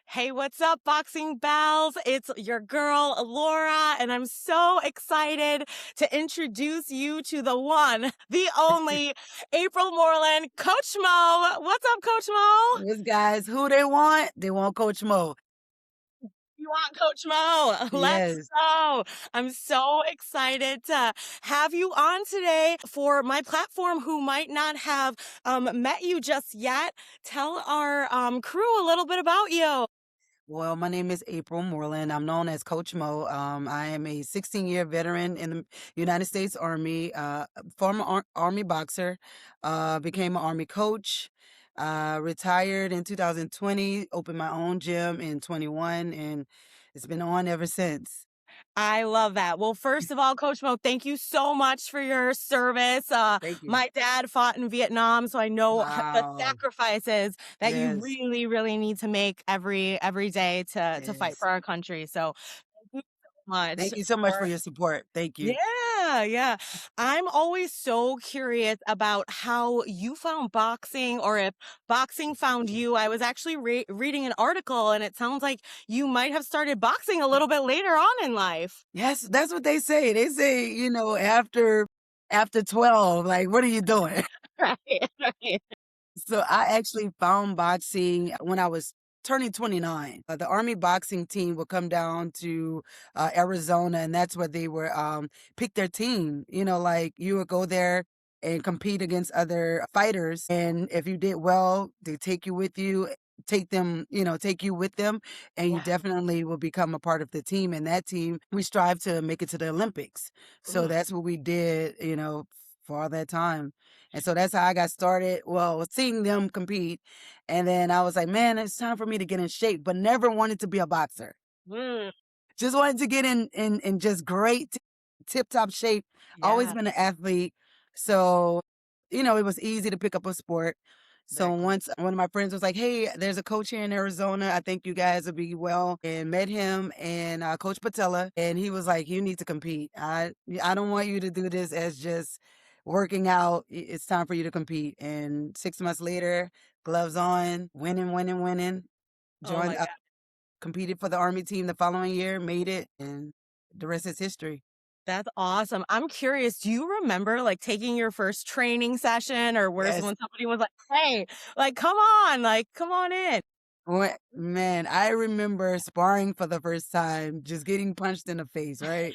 Hey, what's up, boxing bells? It's your girl, Laura, and I'm so excited to introduce you to the one, the only April Moreland, Coach Mo. What's up, Coach Mo? Those guys, who they want? They want Coach Mo. You want Coach Mo? Let's Yes. go. I'm so excited to have you on today. For my platform who might not have met you just yet, tell our crew a little bit about you. Well, my name is April Moreland. I'm known as Coach Mo. I am a 16-year veteran in the United States Army, former Army boxer, became an Army coach, retired in 2020, opened my own gym in 21, and it's been on ever since. I love that. Well, first of all, Coach Mo, thank you so much for your service. Thank you. My dad fought in Vietnam, so I know the Wow. sacrifices that you Yes. really, really need to make every day to fight Yes. for our country. So thank you so much Thank you so much for for your support. Thank you. yeah. I'm always so curious about how you found boxing or if boxing found you. I was actually reading an article and it sounds like you might have started boxing a little bit later on in life. Yes, that's what they say. They say, after 12, like, what are you doing? Right, right. So I actually found boxing when I was turning 29. The Army boxing team would come down to Arizona, and that's where they were pick their team. Like you would go there and compete against other fighters, and if you did well, they take you with you. Take you with them, and you Wow. definitely will become a part of the team. And that team, we strive to make it to the Olympics. So Mm. that's what we did, for all that time. And so that's how I got started. Well, seeing them compete. And then I was like, man, it's time for me to get in shape, but never wanted to be a boxer. Mm. Just wanted to get in just great tip top shape. Always Yeah, been an athlete. So, it was easy to pick up a sport. So very cool. once one of my friends was like, "Hey, there's a coach here in Arizona. I think you guys will be well." And met him and Coach Patella, and he was like, "You need to compete. I don't want you to do this as just working out. It's time for you to compete." And 6 months later, gloves on, winning, winning, winning. Oh my Joined, God. competed for the Army team the following year, made it, and the rest is history. That's awesome. I'm curious, do you remember like taking your first training session or where Yes. when somebody was like, hey, like, come on, like, come on in? Man, I remember sparring for the first time, just getting punched in the face, right?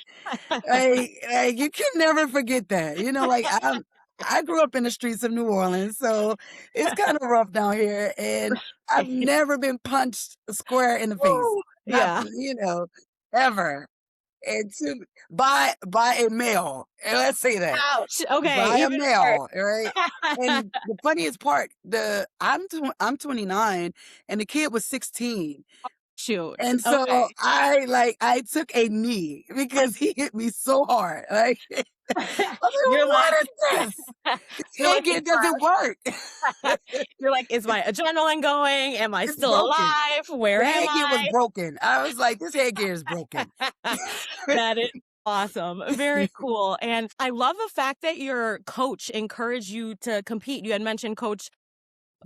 Like you can never forget that. I grew up in the streets of New Orleans, so it's kind of rough down here, and I've never been punched square in the face. Woo! Not, Yeah. ever. And by a male. And let's say that. Ouch. Okay, By a even worse. male, right? And the funniest part, I'm 29 and the kid was 16. Shoot. And so Okay. I took a knee because he hit me so hard. Like I was You're like, like what is this? This you're like, headgear doesn't work. you're like, is my adrenaline going? Am I It's still broken. alive? Where The am headgear was I? broken. I was like, this headgear is broken. That is awesome. Very cool. And I love the fact that your coach encouraged you to compete. You had mentioned Coach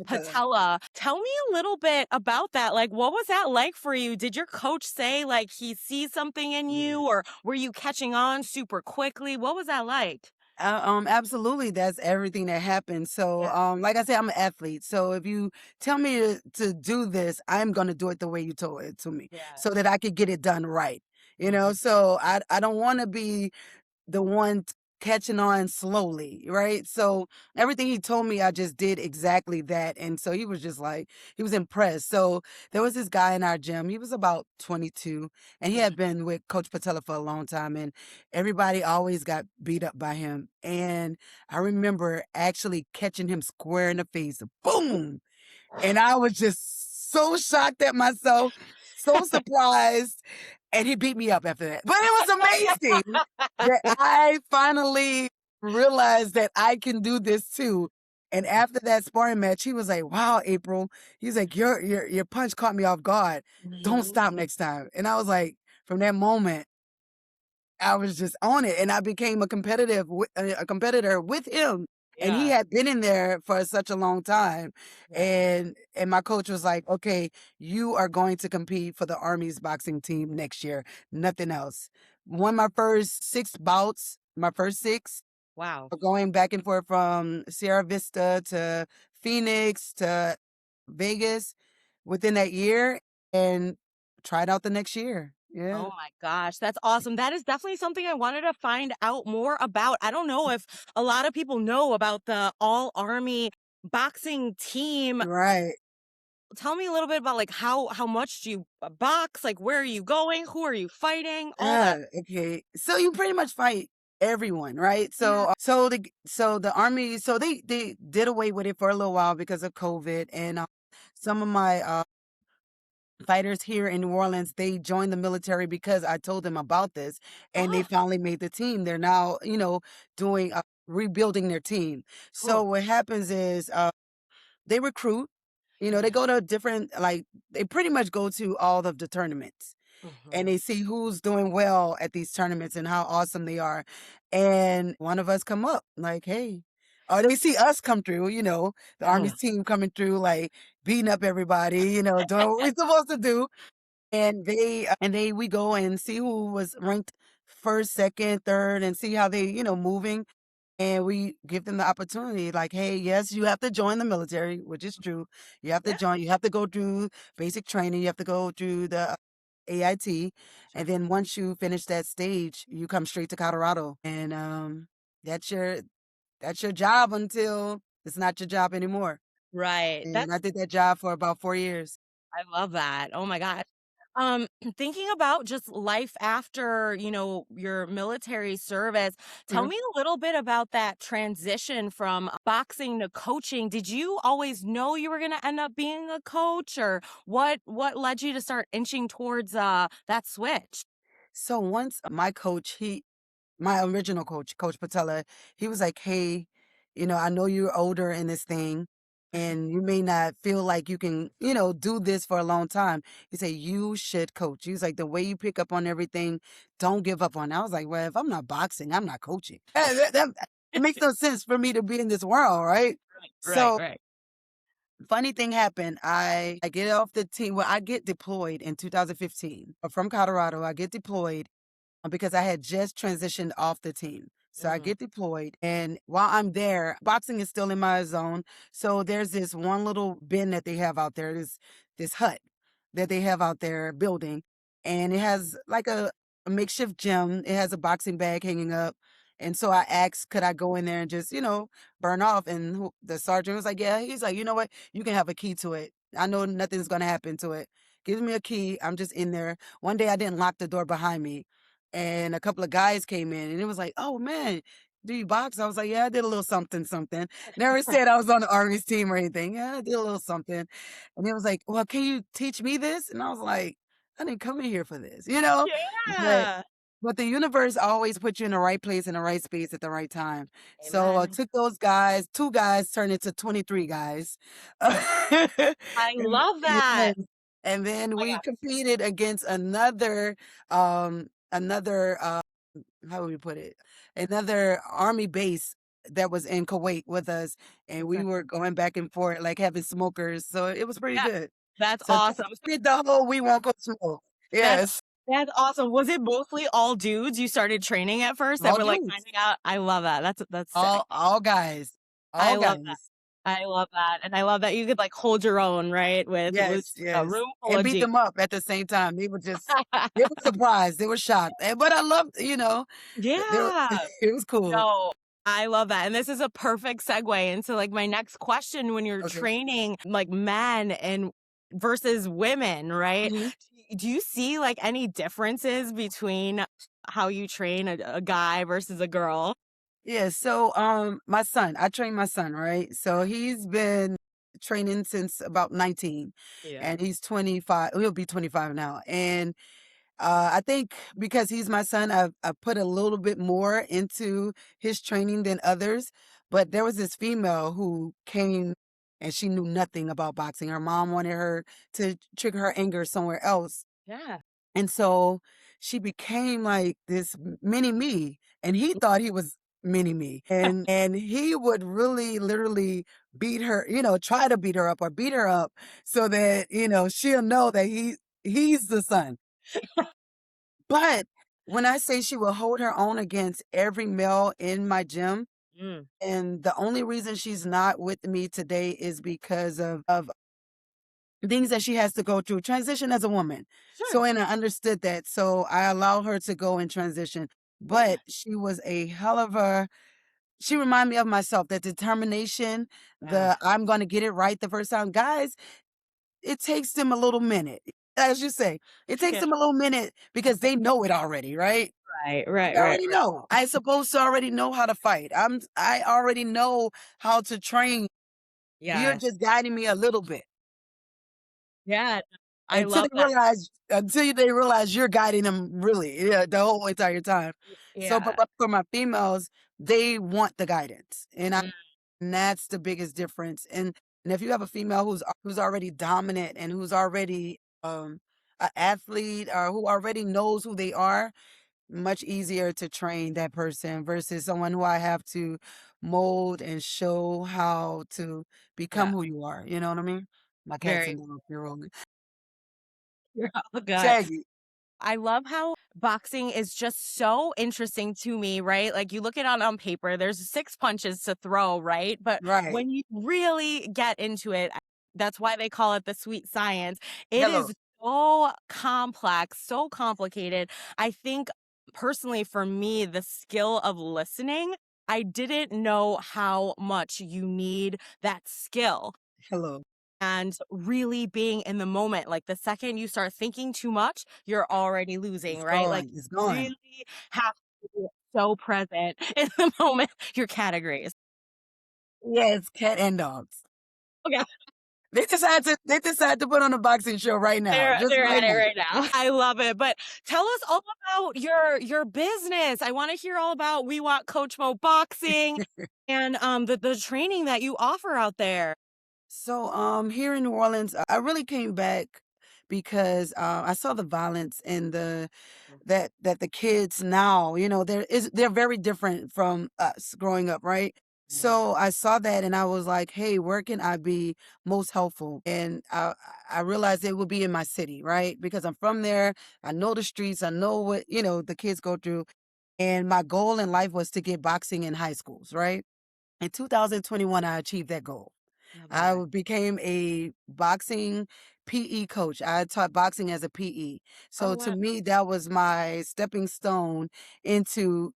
Patella. Tell me a little bit about that. Like, what was that like for you? Did your coach say like he sees something in you, Yes. or were you catching on super quickly? What was that like? Absolutely. That's everything that happened. So, Yeah. like I said, I'm an athlete. So if you tell me to do this, I'm going to do it the way you told it to me Yeah. so that I could get it done right. Mhm. So I don't want to be the one catching on slowly, right? So everything he told me, I just did exactly that. And so he was just like, he was impressed. So there was this guy in our gym. He was about 22 and he Mhm. had been with Coach Patella for a long time. And everybody always got beat up by him. And I remember actually catching him square in the face. Boom. And I was just so shocked at myself, so surprised, and he beat me up after that. But it was amazing that I finally realized that I can do this too. And after that sparring match, he was like, "Wow, April." He's like, "Your punch caught me off guard. Don't Mhm. stop next time." And I was like, from that moment, I was just on it, and I became a competitor with him. and he Yeah. had been in there for such a long time. Yeah. And my coach was like, "Okay, you are going to compete for the Army's boxing team next year, nothing else." Won my first 6 bouts, my first 6, Wow. going back and forth from Sierra Vista to Phoenix to Vegas within that year, and tried out the next year. Oh Yeah. my gosh, that's awesome. That is definitely something I wanted to find out more about. I don't know if a lot of people know about the all army boxing team. Right. Tell me a little bit about like how much do you box? Like where are you going? Who are you fighting? All that. Okay. So you pretty much fight everyone, right? Yeah. So the army, so they did away with it for a little while because of COVID, and some of my fighters here in New Orleans, they joined the military because I told them about this, and they Oh, finally made the team. They're now, doing rebuilding their team. So cool. what happens is they recruit. They Yeah. go to different, like, they pretty much go to all of the tournaments, and Hmm. they see who's doing well at these tournaments and how awesome they are. And one of us come up like, hey, or they see us come through, the Yeah. Army's team coming through, like beating up everybody, doing what we're supposed to do. And we go and see who was ranked first, second, third, and see how they, moving. And we give them the opportunity, like, hey, yes, you have to join the military, which is true. You have to Yeah. join, you have to go through basic training, you have to go through the AIT. And Sure. then once you finish that stage, you come straight to Colorado. And that's your that's your job until it's not your job anymore. Right. And I That's did that job for about 4 years. I love that. Oh my gosh. Thinking about just life after, your military service, tell Mhm. me a little bit about that transition from boxing to coaching. Did you always know you were going to end up being a coach, or what led you to start inching towards that switch? So once my original coach, Coach Patella, he was like, "Hey, I know you're older in this thing, and you may not feel like you can, do this for a long time." He said, "You should coach." He was like, "The way you pick up on everything, don't give up on it." I was like, "Well, if I'm not boxing, I'm not coaching." It makes no sense for me to be in this world, right? Right, So right. funny thing happened. I get off the team. Well, I get deployed in 2015 from Colorado. I get deployed because I had just transitioned off the team. So I Mhm. get deployed, and while I'm there, boxing is still in my zone. So there's this one little bin that they have out there, this hut that they have out there building, and it has like a makeshift gym. It has a boxing bag hanging up. And so I asked, could I go in there and just, burn off? And the sergeant was like, yeah. He's like, you know what? You can have a key to it. I know nothing's going to happen to it. Gives me a key. I'm just in there. One day I didn't lock the door behind me, and a couple of guys came in, and it was like, "Oh man, do you box?" I was like, "Yeah, I did a little something, something." Never said I was on the Army's team or anything. Yeah, I did a little something. And it was like, "Well, can you teach me this?" And I was like, "I didn't come in here for this, you know." But Yeah. but the universe always puts you in the right place in the right space at the right time. So I Amen. took those guys, 2 guys turned into 23 guys. I And, love that. yes. And then Oh my we gosh. competed against another how would we put it? Another army base that was in Kuwait with us, and we Okay. were going back and forth, like having smokers. So it was pretty Yeah, good. that's So awesome. did the whole we won't go smoke. That's Yes. that's awesome. Was it mostly all dudes you started training at first that All were, like, dudes. finding out? I love that. That's sick. All guys. All I love that. guys. I love that, and I love that you could, like, hold your own, right, with Yes, a yes. room full And of beat dudes. them up at the same time. They were surprised. They were shocked. But I loved, they were, Yeah. it was cool. No, I love that, and this is a perfect segue into, like, my next question when you're Okay. training, like, men and versus women, right? Mhm. Do you see, like, any differences between how you train a guy versus a girl? Yeah, so my son, I train my son, right? So he's been training since about 19, Yeah. and he's 25. He'll be 25 now. And I think because he's my son, I put a little bit more into his training than others. But there was this female who came, and she knew nothing about boxing. Her mom wanted her to trigger her anger somewhere else. Yeah. And so she became like this mini me. And he thought he was mini me. And he would really literally beat her, try to beat her up or beat her up so that, she'll know that he's the son. But when I say she will hold her own against every male in my gym, Mm, and the only reason she's not with me today is because of things that she has to go through, transition as a woman. sure. So, and I understood that. So I allow her to go and transition. Yeah. But she was a hell of a, she reminded me of myself, that determination, Yeah. the I'm going to get it right the first time. Guys, it takes them a little minute. As you say, it takes Yeah. them a little minute because they know it already, right? Right, They right, right. already know. I supposed to already know how to fight. I already know how to train. You're Yes. just guiding me a little bit. Yeah. I Until love they that. realize you're guiding them really, yeah, the whole entire time. So, but Yeah. for my females, they want the guidance, Mm, and that's the biggest difference. And if you have a female who's already dominant and who's already an athlete or who already knows who they are, much easier to train that person versus someone who I have to mold and show how to become yeah. who you are. You know what I mean? My cat's Very in the room. you're all good. Shaggy. I love how boxing is just so interesting to me, right? Like you look at it on paper, there's six punches to throw, right? But Right. when you really get into it, that's why they call it the sweet science. It Hello. is so complex, so complicated. I think personally for me, the skill of listening, I didn't know how much you need that skill Hello. and really being in the moment. Like the second you start thinking too much, you're already losing, It's right? Like going. It's you going. really have to be so present in the moment. Your categories. Yes, cat and dogs. Okay. They decide to put on a boxing show right now. Just They're right at it now. right now. I love it. But tell us all about your business. I want to hear all about We Want Coach Mo Boxing and the training that you offer out there. So, here in New Orleans, I really came back because I saw the violence and that the kids now, they're very different from us growing up, right? Yeah. So I saw that and I was like, hey, where can I be most helpful? And I realized it would be in my city, right? Because I'm from there. I know the streets. I know what, the kids go through. And my goal in life was to get boxing in high schools, right? In 2021, I achieved that goal. Love I that. became a boxing PE coach. I taught boxing as a PE. Oh So to wow. me, that was my stepping stone into,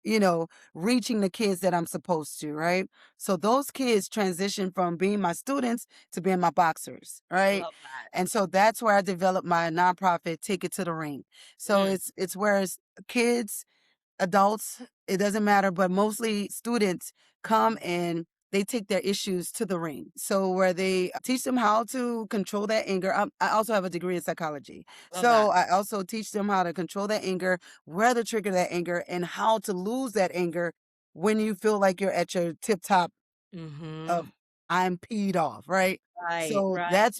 reaching the kids that I'm supposed to, right? So those kids transitioned from being my students to being my boxers, right? Love that. And so that's where I developed my nonprofit, Take It to the Ring. So Mm, it's where kids, adults, it doesn't matter, but mostly students come and they take their issues to the ring. So where they teach them how to control that anger. I also have a degree in psychology. love that. So I also teach them how to control that anger, where to trigger that anger, and how to lose that anger when you feel like you're at your tip top Mm-hmm. of I'm peed off, right? Right, So right. that's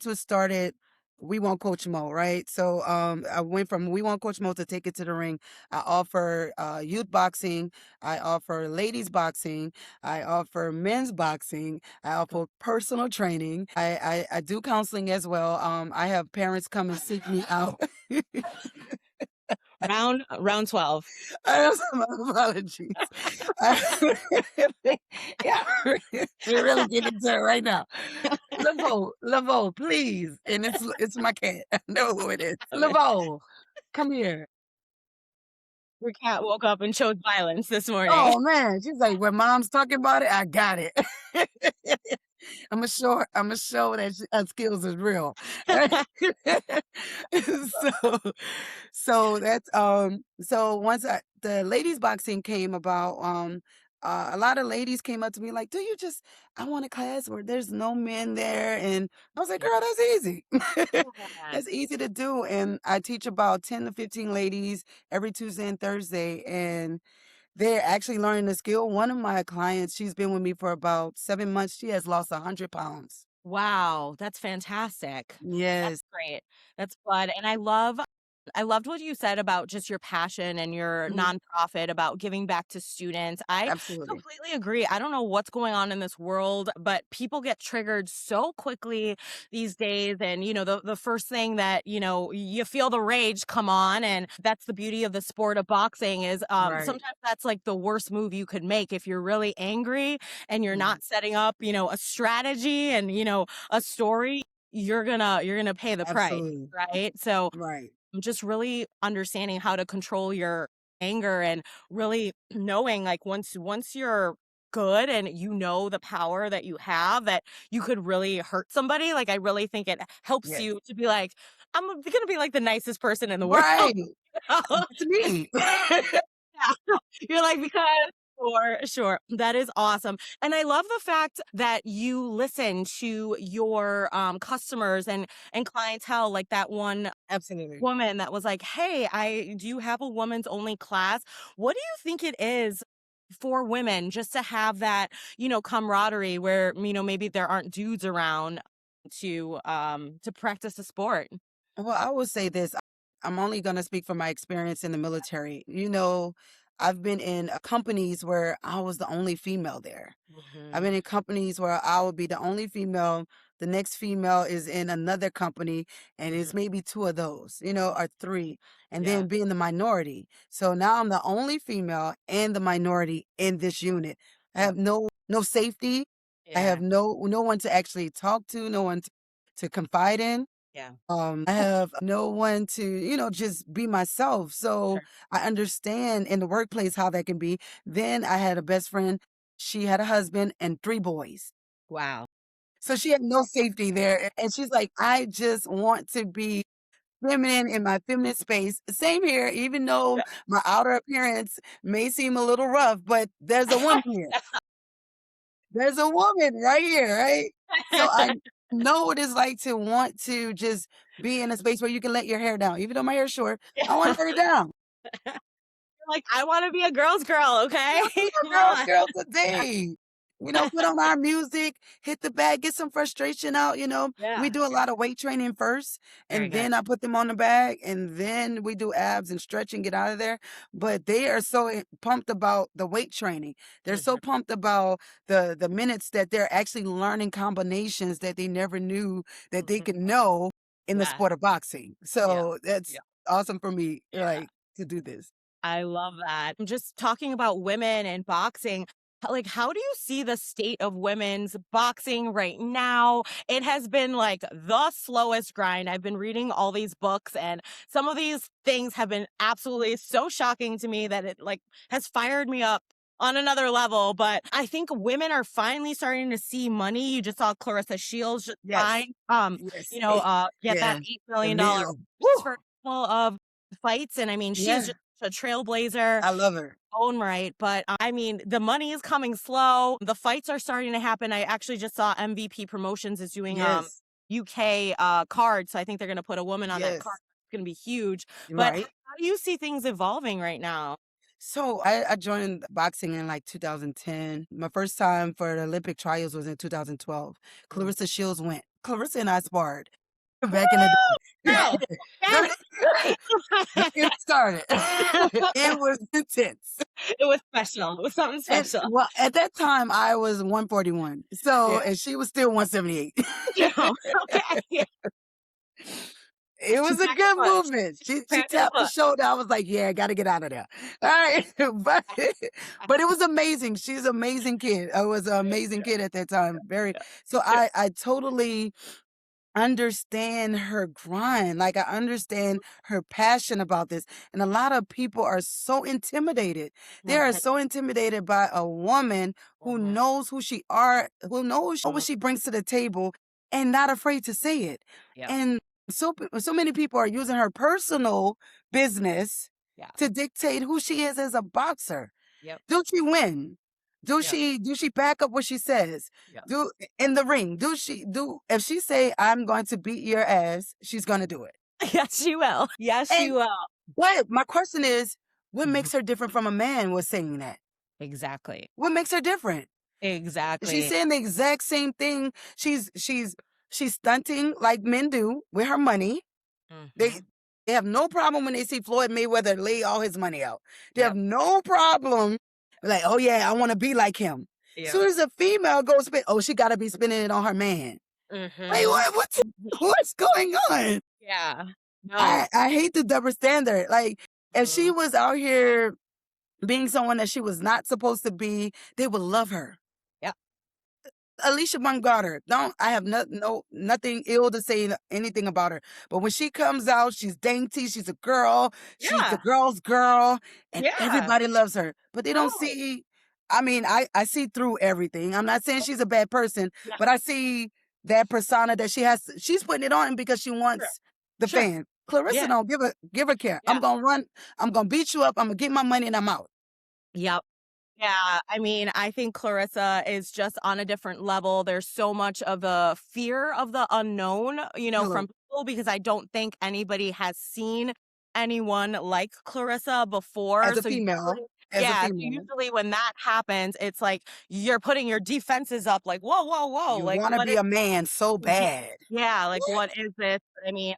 what started We Want Coach Mo, right? So I went from We Want Coach Mo to Take It to the Ring. I offer youth boxing, I offer ladies boxing, I offer men's boxing, I offer personal training. I do counseling as well. I have parents come and seek me out. Round 12. I have some apologies. Yeah, we're really getting into it right now. Laveau, please. And it's my cat. I know who it is. Laveau, come here. Your cat woke up and showed violence this morning. Oh man, she's like, when mom's talking about it, I got it. I'm gonna show that her skills is real. so so once the ladies boxing came about, a lot of ladies came up to me like, I want a class where there's no men there. And I was like, Yeah. girl, that's easy. Yeah. That's easy to do. And I teach about 10 to 15 ladies every Tuesday and Thursday. And they're actually learning the skill. One of my clients, she's been with me for about 7 months. She has lost 100 pounds. Wow, that's fantastic. That's Yes. great. That's blood, and I love I loved what you said about just your passion and your Mhm. nonprofit about giving back to students. I Absolutely. completely agree. I don't know what's going on in this world, but people get triggered so quickly these days. And, the first thing that, you feel the rage come on. And that's the beauty of the sport of boxing is Right. sometimes that's like the worst move you could make if you're really angry and you're Mhm. not setting up, a strategy and, a story. You're gonna pay the price, Absolutely. right? So Right. just really understanding how to control your anger and really knowing like once you're good and the power that you have that you could really hurt somebody, like I really think it helps Yes. you to be like, I'm gonna be like the nicest person in the world. Right. You That's me. Yeah. You're like, because sure. That is awesome. And I love the fact that you listen to your customers and clientele, like that one Absolutely. woman that was like, "Hey, I do you have a women's only class?" What do you think it is for women just to have that, camaraderie where, maybe there aren't dudes around to practice the sport? Well, I will say this. I'm only going to speak from my experience in the military. I've been in companies where I was the only female there. I've Mhm. been in companies where I will be the only female. The next female is in another company, and Mhm. it's maybe two of those, or three, and Yeah. then being the minority. So now I'm the only female and the minority in this unit. I Yep. have no safety. I Yeah. have no one to actually talk to, no one to confide in. Yeah. I have no one to, just be myself. So Sure. I understand in the workplace how that can be. Then I had a best friend. She had a husband and three boys. Wow. So she had no safety there. And she's like, I just want to be feminine in my feminine space. Same here, even though my outer appearance may seem a little rough, but there's a woman here. There's a woman right here, right? So I know what it's like to want to just be in a space where you can let your hair down. Even though my hair's short, I want to let it down. Like, I wanna be a girl's girl, okay? Yeah, be Come a girl's on. girl today. Put on our music, hit the bag, get some frustration out. We Yeah. do a lot of weight training first, Very and good. then I put them on the bag, and then we do abs and stretch and get out of there. But they are so pumped about the weight training. They're so Mhm. pumped about the minutes that they're actually learning combinations that they never knew that they Mhm. could know in the Yeah. sport of boxing. Yeah. So that's Yeah. awesome for me, Yeah. like to do this. I love that. Just talking about women and boxing, like, how do you see the state of women's boxing right now? It has been like the slowest grind. I've been reading all these books, and some of these things have been absolutely so shocking to me that it like has fired me up on another level. But I think women are finally starting to see money. You just saw Claressa Shields just Yes. sign, Yes. 8. get that Yeah. $8 million $1,000,000. just Woo! for a couple of fights. And I mean, she's Yeah. just a trailblazer I love her. own right. But I mean, the money is coming slow. The fights are starting to happen. I actually just saw MVP Promotions is doing Yes. UK card. So I think they're gonna put a woman on that card. Yes. It's gonna be huge. But how Right? do you see things evolving right now? So I joined boxing in like 2010. My first time for the Olympic trials was in 2012. Mm. Claressa Shields went. Clarissa and I sparred back in the Woo! day. Girl. Don't Yes. don't get me started. It was intense. It was special. It was something And special. well, at that time I was 141. Yeah. So and she was still 178. Okay. It She was a packed a good punch. movement. She Packed a tapped the punch. shoulder. I was like, "Yeah, I gotta get out of there." All right, but it was amazing. She's an amazing kid. I was an amazing kid at that time. Very. So Yeah. I totally understand her grind. Like I understand her passion about this. And a lot of people are so intimidated. They are Mhm. so intimidated by a woman who Mhm. knows who she are, who knows what Mhm. she brings to the table and not afraid to say it. Yep. And so many people are using her personal business Yeah. to dictate who she is as a boxer. Yep. Do she win? Do Yep. she back up what she says? Yep. Do in the ring? Do she do if she say I'm going to beat your ass, she's going to do it. Yes, you will. Yes, And you will. but my question is, what Mhm. makes her different from a man was saying that? Exactly. What makes her different? She's Exactly. saying the exact same thing. She's stunting like men do with her money. They Mhm. They have no problem when they see Floyd Mayweather lay all his money out. They have Yep. no problem, like, oh yeah, I want to be like him. Yep. Soon as a female goes spend, oh, she got to be spending it on her man. Wait, Mhm. what's going on? Yeah. No. I hate the double standard. Like, if she Mhm. was out here being someone that she was not supposed to be, they would love her. Yep. Alicia Montgomery, don't I have nothing ill to say anything about her. But when she comes out, she's dainty, she's a girl, she's the Yeah. girl's girl, and Yeah. everybody loves her. But they don't No. see, I mean, I see through everything. I'm not saying she's a bad person, Yeah. but I see that persona that she has. She's putting it on because she Sure. wants the Sure. fan. Clarissa Yeah. don't give a care. I'm Yeah. gonna run, I'm gonna beat you up, I'm gonna get my money and I'm out. Yep. Yeah, I mean, I think Clarissa is just on a different level. There's so much of a fear of the unknown, from Hello. people because I don't think anybody has seen anyone like Clarissa before. As a So female, usually, as a yeah, so female. usually when that happens, it's like you're putting your defenses up like, whoa, whoa, whoa. You Like, wanna what be is a man so yeah. bad. Yeah, like What? what is this? I mean,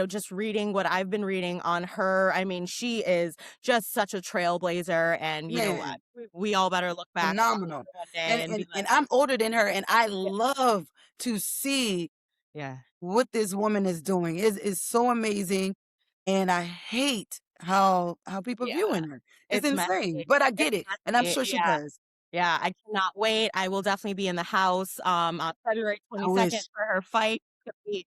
just reading what I've been reading on her. I mean, she is just such a trailblazer, and you know what? Man, We all better look back on phenomenal. her one day And and be and like, and I'm older than her, and I yeah, love to see yeah, what this woman is doing. It's so amazing, and I hate how people yeah. viewing her. It's It's insane, messy. but I It's get it, and I'm messy. sure she Yeah, does. yeah. I cannot wait. I will definitely be in the house on February I 22nd wish. for her fight. It's gonna be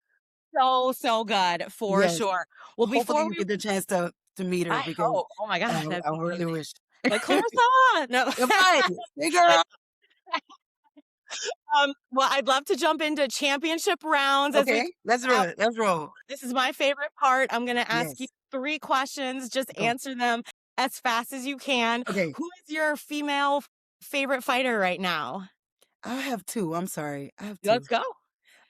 so so good for Yes. sure. Well, Hopefully, before you we, get the chance to meet her I because hope. Oh my gosh, that'd I be really amazing. wish. Like Clarissa, no. Right. Hey, girl. Well, I'd love to jump into championship rounds as we Okay, let's roll out. it. Let's roll. This is my favorite part. I'm gonna ask you Yes. 3 questions. Just Go. answer them as fast as you can. Okay. Who is your female favorite fighter right now? I have 2. I'm sorry. I have 2. Let's go.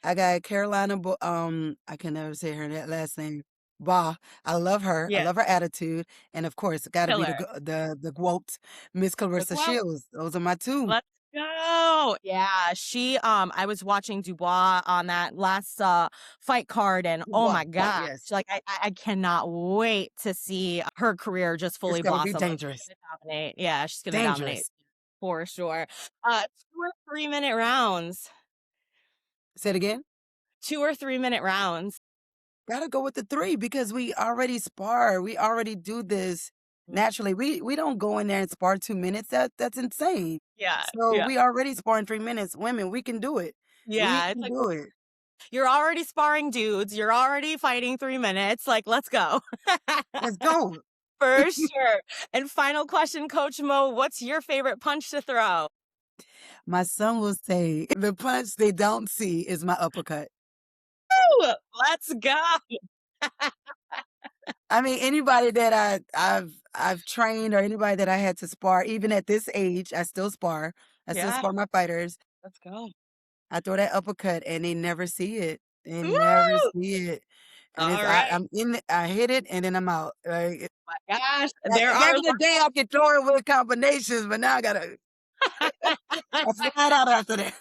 I got Carolina, I can never say her that last name. Bah, I love her. I Yeah, love her attitude, and of course, it got to be killer. the GWOAT, Miss The Claressa quote. Shields. Those are my 2. Let's go. Yeah, I was watching Dubois on that last fight card, and oh Wow. my gosh, Yes, like I cannot wait to see her career just it's fully gonna be blossom. Like she's dangerous. gonna dominate. Yeah, she's gonna dominate Dangerous. for sure. 2 or 3 minute rounds. Say it again. 2 or 3 minute rounds. Gotta go with the 3 because we already spar. We already do this Mm. naturally. We don't go in there and spar 2 minutes. That's insane. Yeah, So yeah, we already sparring 3 minutes. Women, we can do it. We yeah. It's can like do it. you're already sparring dudes. You're already fighting 3 minutes. Like, let's go. Let's go. For sure. And final question, Coach Mo, what's your favorite punch to throw? My son will say, "The punch they don't see is my uppercut." Woo! Let's go. I mean, anybody that I've trained or anybody that I had to spar, even at this age, I still spar. I still Yeah, spar my fighters. let's go. I throw that uppercut and they never see it. They never Woo! see it. And All it's right. I'm in it, I hit it and then I'm out. Like My gosh, there back are in the day I could throw it with combinations, but now I gotta I slide out after that.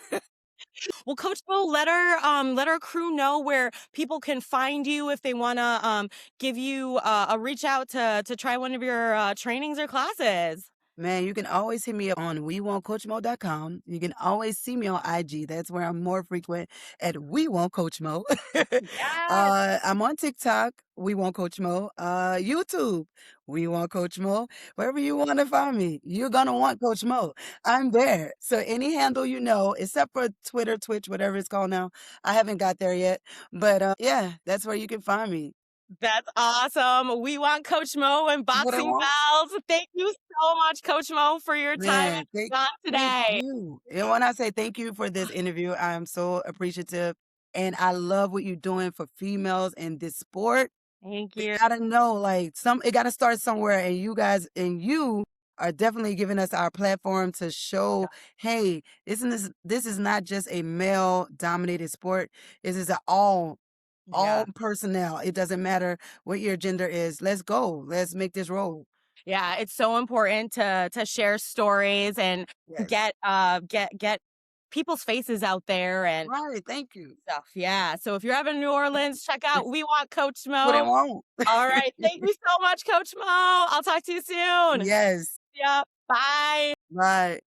well, Coach Mo, let our crew know where people can find you if they want to give you a reach out to try one of your trainings or classes. Man, you can always hit me up on wewantcoachmo.com. You can always see me on IG. That's where I'm more frequent at We Want Coach Mo. Yes. I'm on TikTok, We Want Coach Mo. YouTube, We Want Coach Mo. Wherever you want to find me, you're gonna want Coach Mo. I'm there. So any handle you know, except for Twitter, Twitch, whatever it's called now. I haven't got there yet. But yeah, that's where you can find me. That's awesome. We want Coach Mo and What I Boxing want. Bells. Thank you so much, Coach Mo, for your time Man, on thank today. you. And when I say thank you for this interview, I am so appreciative. And I love what you're doing for females in this sport. Thank We you. gotta know, like, it gotta start somewhere. And you guys and you are definitely giving us our platform to show, hey, isn't this is not just a male dominated sport. This is an all Yeah. personnel. It doesn't matter what your gender is. Let's go. Let's make this roll. Yeah, it's so important to share stories and Yes. get people's faces out there and Right, thank you. stuff. Yeah. So if you're ever in New Orleans, check out We Want Coach What it Mo. won't. All right. Thank you so much, Coach Mo. I'll talk to you soon. Yes. Yep. Bye. Right.